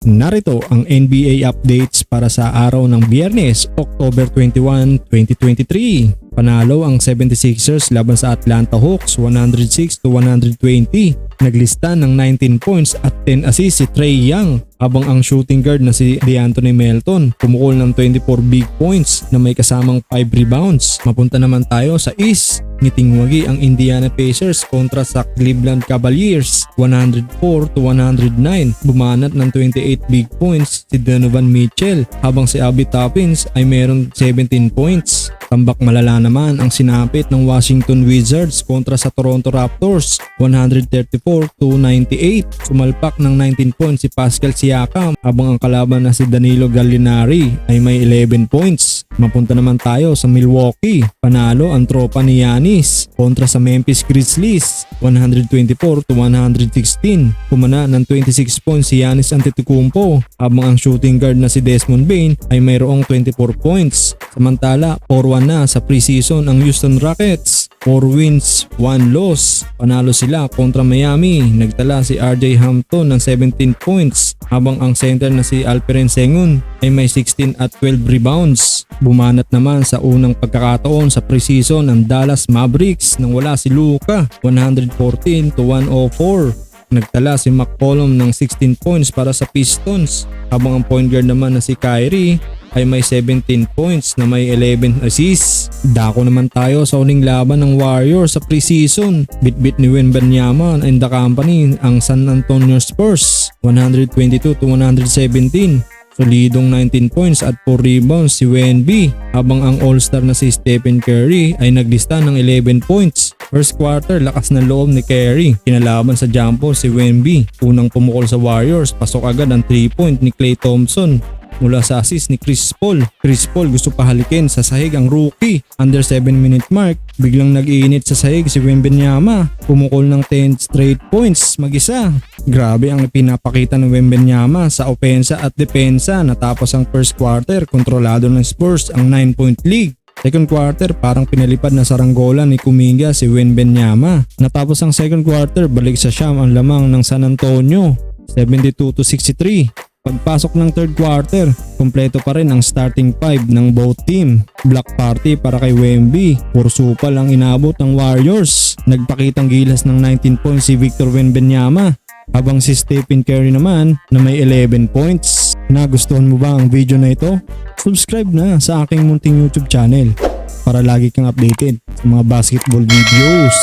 Narito ang NBA updates para sa araw ng Biyernes, October 21, 2023. Panalo ang 76ers laban sa Atlanta Hawks 106-120. Naglista ng 19 points at 10 assists si Trae Young, habang ang shooting guard na si DeAnthony Melton pumukol ng 24 big points na may kasamang 5 rebounds. Mapunta naman tayo sa East. Ngiting-wagi ang Indiana Pacers kontra sa Cleveland Cavaliers 104-109. Bumanat ng 28 big points si Donovan Mitchell, habang si Obi Toppins ay meron 17 points. Tambak malala naman ang sinapit ng Washington Wizards kontra sa Toronto Raptors 134-98. Sumalpak ng 19 points si Pascal Siakam, habang ang kalaban na si Danilo Gallinari ay may 11 points. Mapunta naman tayo sa Milwaukee. Panalo ang tropa ni Giannis kontra sa Memphis Grizzlies 124-116. Kumana ng 26 points si Giannis Antetokounmpo, habang ang shooting guard na si Desmond Bane ay mayroong 24 points. Samantala 4-1 na sa preseason ang Houston Rockets. 4 wins, 1 loss. Panalo sila kontra Miami. Nagtala si RJ Hampton ng 17 points, habang ang center na si Alperen Sengun ay may 16 at 12 rebounds. Bumanat naman sa unang pagkakataon sa preseason ng Dallas Mavericks nang wala si Luka 114-104. Nagtala si McCollum ng 16 points para sa Pistons, habang ang point guard naman na si Kyrie ay may 17 points na may 11 assists. Dako naman tayo sa uling laban ng Warriors sa preseason. Bitbit ni Wembanyama and the company ang San Antonio Spurs 122-117. Solidong 19 points at 4 rebounds si Wemby, habang ang all-star na si Stephen Curry ay naglista ng 11 points. First quarter, lakas ng loob ni Curry. Kinalaban sa jump ball si Wemby. Unang pumukol sa Warriors, pasok agad ang 3-point ni Klay Thompson mula sa assist ni Chris Paul. Chris Paul gusto pahalikin sa sahig ang rookie. Under 7-minute mark, biglang nag-iinit sa sahig si Wembanyama. Pumukol ng 10 straight points mag-isa. Grabe ang pinapakita ng Wembanyama sa opensa at depensa. Natapos ang first quarter, kontrolado ng Spurs ang 9-point lead. Second quarter, parang pinalipad na saranggola ni Kuminga si Wembanyama. Natapos ang second quarter, balik sa siyam ang lamang ng San Antonio 72-63. Pagpasok ng third quarter, kompleto pa rin ang starting five ng both team. Block party para kay Wemby. Pursupal ang inabot ng Warriors. Nagpakitang gilas ng 19 points si Victor Wembanyama, habang si Stephen Curry naman na may 11 points. Nagustuhan mo ba ang video na ito? Subscribe na sa aking munting YouTube channel para lagi kang updated sa mga basketball videos.